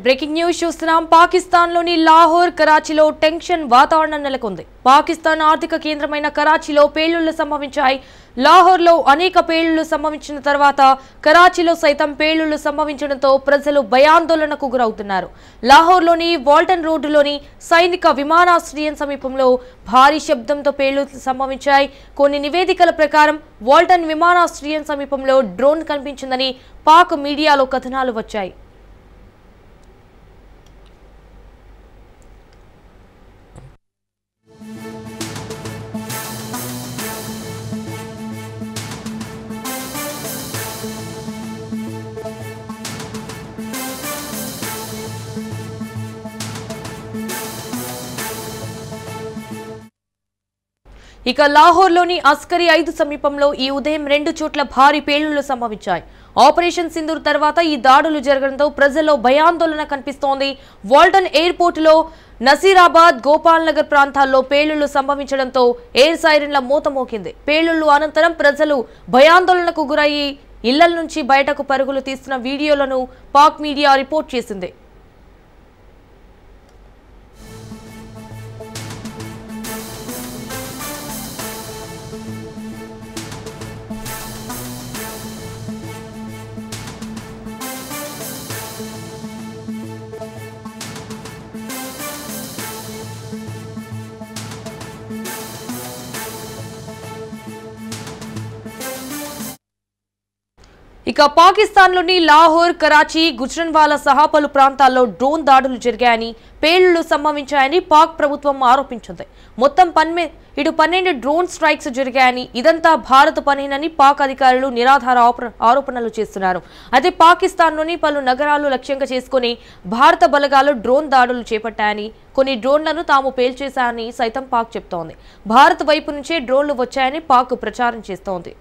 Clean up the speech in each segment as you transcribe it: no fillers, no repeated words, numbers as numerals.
Breaking news చూస్తున్నాం. పాకిస్తాన్లోని Lahore, కరాచీలో tension వాతావరణం నెలకొంది. పాకిస్తాన్ ఆర్థిక కేంద్రమైన కరాచీలో పేలుళ్లు సంభవించాయి. లాహోర్లో అనేక పేలుళ్లు సంభవించిన తర్వాత కరాచీలో సైతం పేలుళ్లు సంభవించడంతో ప్రజలు భయాందోళనకు గురవుతున్నారు. లాహోర్లోని వాల్టన్ రోడ్డులోని సైనిక విమానాశ్రయం సమీపంలో భారీ శబ్దంతో పేలుళ్లు సంభవించాయి. కొన్ని నివేదికల ప్రకారం వాల్టన్ విమానాశ్రయం సమీపంలో డ్రోన్ కనిపించిందని పాక్ మీడియాలో కథనాలు వచ్చాయి. ఇక లాహోర్లోని అస్కరీ 5 సమీపంలో ఈ ఉదయం 2 చోట్ల భారీ పేలుళ్లు సంభవించాయి. ఆపరేషన్ సింధూర్ తర్వాత ఈ దాడులు జరగడంతో ప్రజల్లో భయాందోళన కనిపిస్తోంది. వాల్టన్ ఎయిర్పోర్టులో నసీరాబాద్, గోపాల్ నగర్ ప్రాంతాల్లో పేలుళ్లు సంభవించడంతో ఎయిర్ సైరన్ల మోత మోగింది. పేలుళ్లు అనంతరం ప్రజలు భయాందోళనకు గురయ్యి ఇళ్ల నుంచి బయటకు పరుగులు తీస్తున్న వీడియోలను పాక్ మీడియా రిపోర్ట్ చేసింది. ఇక పాకిస్తాన్లోని లాహోర్, కరాచీ, గుజ్రన్వాలా సహా పలు ప్రాంతాల్లో డ్రోన్ దాడులు జరిగాయని, పేలుళ్లు సంభవించాయని పాక్ ప్రభుత్వం ఆరోపించింది. మొత్తం 12 డ్రోన్ స్ట్రైక్స్ జరిగాయని, ఇదంతా భారత పనేనని పాక్ అధికారులు నిరాధార ఆరోపణలు చేస్తున్నారు. అయితే పాకిస్తాన్లోని పలు నగరాలు లక్ష్యంగా చేసుకుని భారత బలగాలు డ్రోన్ దాడులు చేపట్టాయని, కొన్ని డ్రోన్లను తాము పేల్చేశాయని సైతం పాక్ చెప్తోంది. భారత్ వైపు నుంచే డ్రోన్లు వచ్చాయని పాక్ ప్రచారం చేస్తోంది.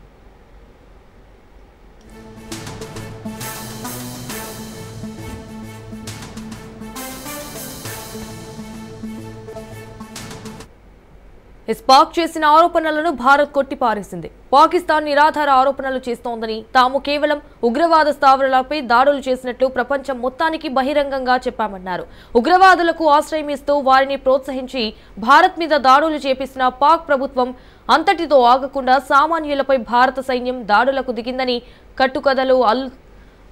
పాక్ చేసిన ఆరోపణలను భారత్ కొట్టిపారేసింది. పాకిస్తాన్ నిరాధార ఆరోపణలు చేస్తోందని, తాము కేవలం ఉగ్రవాద స్థావరాలపై దాడులు చేసినట్లు ప్రపంచం మొత్తానికి బహిరంగంగా చెప్పామన్నారు. ఉగ్రవాదులకు ఆశ్రయం ఇస్తూ వారిని ప్రోత్సహించి భారత్ మీద దాడులు చేపిస్తున్న పాక్ ప్రభుత్వం అంతటితో ఆగకుండా సామాన్యులపై భారత సైన్యం దాడులకు దిగిందని, కట్టుకథలు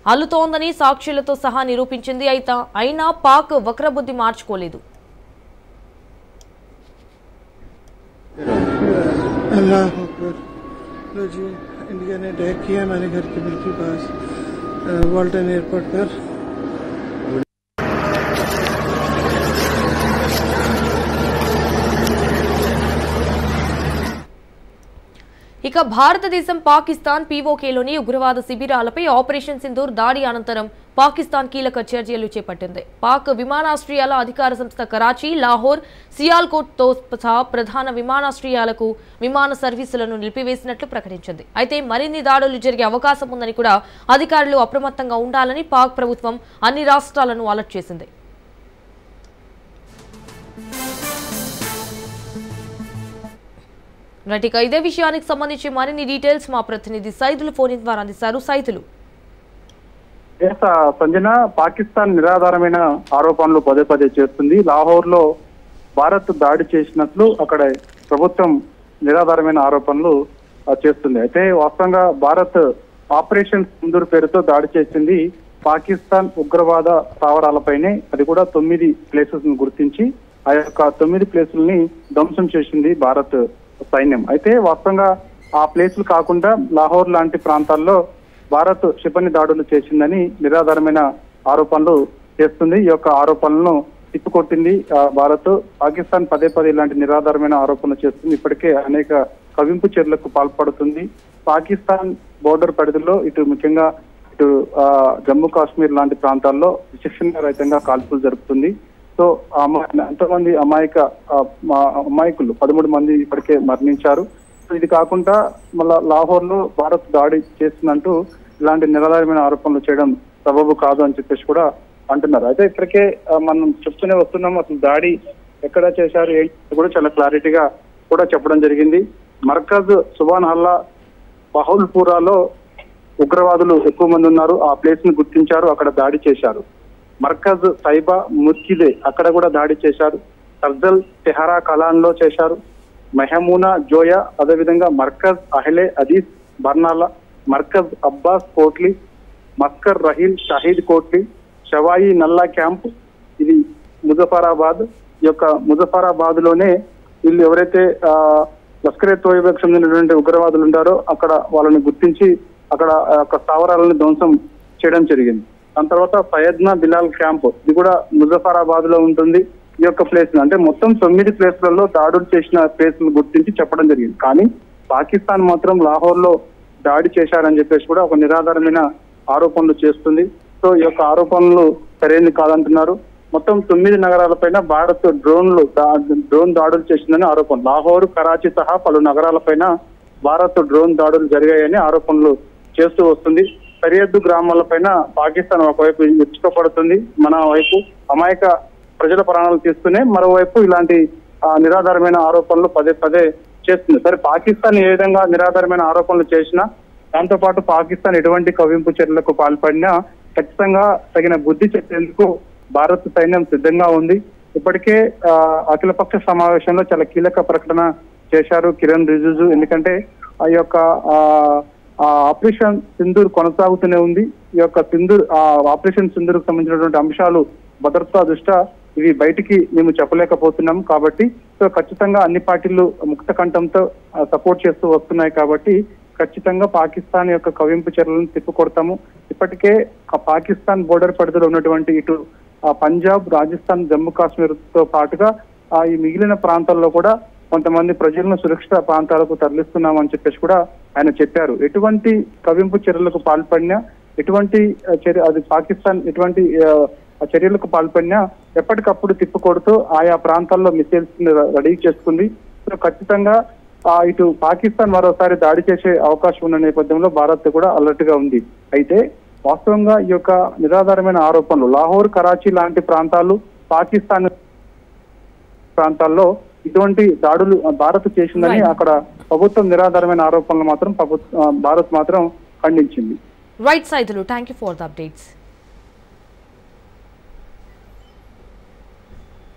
అల్లుతోందని సాక్షులతో సహా నిరూపించింది. అయినా పాక్ వక్రబుద్ధి మార్చుకోలేదు. अल्लाह अकबर। लो जी, इंडिया ने अटैक किया हमारे घर के बिल्कुल पास वाल्टन एयरपोर्ट पर। ఇక భారతదేశం పాకిస్తాన్ పీఓకేలోని ఉగ్రవాద శిబిరాలపై ఆపరేషన్ సింధూర్ దాడి అనంతరం పాకిస్తాన్ కీలక చర్యలు చేపట్టింది. పాక్ విమానాశ్రయాల అధికార సంస్థ కరాచీ, లాహోర్, సియాల్కోట్తో సహా ప్రధాన విమానాశ్రయాలకు విమాన సర్వీసులను నిలిపివేసినట్లు ప్రకటించింది. అయితే మరిన్ని దాడులు జరిగే అవకాశం ఉందని కూడా అధికారులు అప్రమత్తంగా ఉండాలని పాక్ ప్రభుత్వం అన్ని రాష్ట్రాలను అలర్ట్ చేసింది. ఇక ఇదే విషయానికి సంబంధించి మరిన్ని డీటెయిల్స్ మా ప్రతినిధి సైదులు ఫోన్ ద్వారా అందిస్తారు. సైదులు, సంజన, పాకిస్తాన్ నిరాధారమైన ఆరోపణలు పదే పదే చేస్తుంది. లాహోర్ లో భారత్ దాడి చేసినట్లు అక్కడ ప్రభుత్వం నిరాధారమైన ఆరోపణలు చేస్తుంది. అయితే వాస్తవంగా భారత్ ఆపరేషన్ సింధూర్ పేరుతో దాడి చేసింది పాకిస్తాన్ ఉగ్రవాద స్థావరాలపైనే. అది కూడా 9 ప్లేసెస్ ను గుర్తించి ఆ యొక్క 9 ప్లేసుల్ని ధ్వంసం చేసింది భారత్ సైన్యం. అయితే వాస్తవంగా ఆ ప్లేసులు కాకుండా లాహోర్ లాంటి ప్రాంతాల్లో భారత్ క్షిపణి దాడులు చేసిందని నిరాధారమైన ఆరోపణలు చేస్తుంది. ఈ యొక్క ఆరోపణలను తిప్పికొట్టింది భారత్. పాకిస్తాన్ పదే ఇలాంటి నిరాధారమైన ఆరోపణలు చేస్తుంది. ఇప్పటికే అనేక కవింపు చర్యలకు పాల్పడుతుంది. పాకిస్తాన్ బోర్డర్ పరిధిలో ఇటు ముఖ్యంగా ఇటు జమ్మూ కాశ్మీర్ లాంటి ప్రాంతాల్లో విచక్షణ రహితంగా కాల్పులు జరుపుతుంది. సో ఎంతమంది అమాయకులు 13 మంది ఇప్పటికే మరణించారు. సో ఇది కాకుండా మళ్ళా లాహోర్ లో భారత్ దాడి చేస్తుందంటూ ఇలాంటి నిరాధారమైన ఆరోపణలు చేయడం సబబు కాదు అని చెప్పేసి కూడా అంటున్నారు. అయితే ఇప్పటికే మనం చెప్తూనే వస్తున్నాం, అసలు దాడి ఎక్కడ చేశారు ఏంటి కూడా చాలా క్లారిటీగా కూడా చెప్పడం జరిగింది. మర్కజ్, సుబాన్ హల్లా, బహౌల్పురాలో ఉగ్రవాదులు ఎక్కువ మంది ఉన్నారు. ఆ ప్లేస్ ని గుర్తించారు, అక్కడ దాడి చేశారు. మర్కజ్ సైబా ముర్కిదే అక్కడ కూడా దాడి చేశారు. సర్జల్ తెహరా కలాన్ లో చేశారు. మెహమూనా జోయా, అదేవిధంగా మర్కజ్ అహ్లే హదీస్ బర్నాలా, మర్కజ్ అబ్బాస్ కోట్లీ, మస్కర్ రహీల్ షహీద్ కోట్లీ, షవాయి నల్లా క్యాంప్, ఇది ముజఫరాబాద్. ఈ యొక్క ముజఫరాబాద్ లోనే వీళ్ళు ఎవరైతే లష్కరే తోయిబాకు చెందినటువంటి ఉగ్రవాదులు ఉంటారో అక్కడ వాళ్ళని గుర్తించి అక్కడ స్థావరాలను ధ్వంసం చేయడం జరిగింది. దాని తర్వాత సయ్యద్నా బిలాల్ క్యాంప్, ఇది కూడా ముజఫరాబాద్ లో ఉంటుంది. ఈ యొక్క ప్లేస్ అంటే మొత్తం 9 ప్లేస్లలో దాడులు చేసిన ప్లేస్లను గుర్తించి చెప్పడం జరిగింది. కానీ పాకిస్తాన్ మాత్రం లాహోర్ లో దాడి చేశారని చెప్పేసి కూడా ఒక నిరాధారమైన ఆరోపణలు చేస్తుంది. సో ఈ యొక్క ఆరోపణలు సరైనది కాదంటున్నారు. మొత్తం 9 నగరాలపైన భారత్ డ్రోన్ దాడులు చేసిందని ఆరోపణ. లాహోర్, కరాచీ సహా పలు నగరాలపైన భారత్ డ్రోన్ దాడులు జరిగాయని ఆరోపణలు చేస్తూ వస్తుంది. సరిహద్దు గ్రామాలపైన పాకిస్తాన్ ఒకవైపు ఇచ్చుకోపడుతుంది, మన వైపు అమాయక ప్రజల ప్రాణాలు తీస్తూనే మరోవైపు ఇలాంటి నిరాధారమైన ఆరోపణలు పదే పదే చేస్తుంది. సరే, పాకిస్తాన్ ఏ విధంగా నిరాధారమైన ఆరోపణలు చేసినా, దాంతో పాటు పాకిస్తాన్ ఎటువంటి కవ్వింపు చర్యలకు పాల్పడినా ఖచ్చితంగా తగిన బుద్ధి చెప్పేందుకు భారత్ సైన్యం సిద్ధంగా ఉంది. ఇప్పటికే అఖిలపక్ష సమావేశంలో చాలా కీలక ప్రకటన చేశారు కిరణ్ రిజిజు. ఎందుకంటే ఆ యొక్క ఆపరేషన్ సింధూర్ కొనసాగుతూనే ఉంది. ఈ యొక్క ఆపరేషన్ సింధూర్కు సంబంధించినటువంటి అంశాలు భద్రతా దృష్ట్యా ఇవి బయటికి మేము చెప్పలేకపోతున్నాం. కాబట్టి సో ఖచ్చితంగా అన్ని పార్టీలు ముక్త కంఠంతో సపోర్ట్ చేస్తూ వస్తున్నాయి. కాబట్టి ఖచ్చితంగా పాకిస్తాన్ యొక్క కవ్వింపు చర్యలను తిప్పికొడతాము. ఇప్పటికే పాకిస్తాన్ బోర్డర్ పరిధిలో ఉన్నటువంటి ఇటు పంజాబ్, రాజస్థాన్, జమ్మూ కాశ్మీర్ తో పాటుగా ఈ మిగిలిన ప్రాంతాల్లో కూడా కొంతమంది ప్రజలను సురక్షిత ప్రాంతాలకు తరలిస్తున్నామని చెప్పేసి కూడా ఆయన చెప్పారు. ఎటువంటి కవ్వింపు చర్యలకు పాల్పడినా, ఎటువంటి అది పాకిస్తాన్ ఎటువంటి చర్యలకు పాల్పడినా ఎప్పటికప్పుడు తిప్పికొడుతూ ఆయా ప్రాంతాల్లో మిసైల్స్ రెడీ చేసుకుంది. సో ఖచ్చితంగా ఇటు పాకిస్తాన్ మరోసారి దాడి చేసే అవకాశం ఉన్న నేపథ్యంలో భారత్ కూడా అలర్ట్ గా ఉంది. అయితే వాస్తవంగా ఈ యొక్క నిరాధారమైన ఆరోపణలు లాహోర్, కరాచీ లాంటి ప్రాంతాలు, పాకిస్తాన్ ప్రాంతాల్లో ఇటువంటి దాడులు భారత్ చేసిందని అక్కడ ప్రభుత్వం నిరాధారమైన ఆరోపణలు మాత్రం భారత్ మాత్రం ఖండించింది. Right Saidulu, thank you for the updates.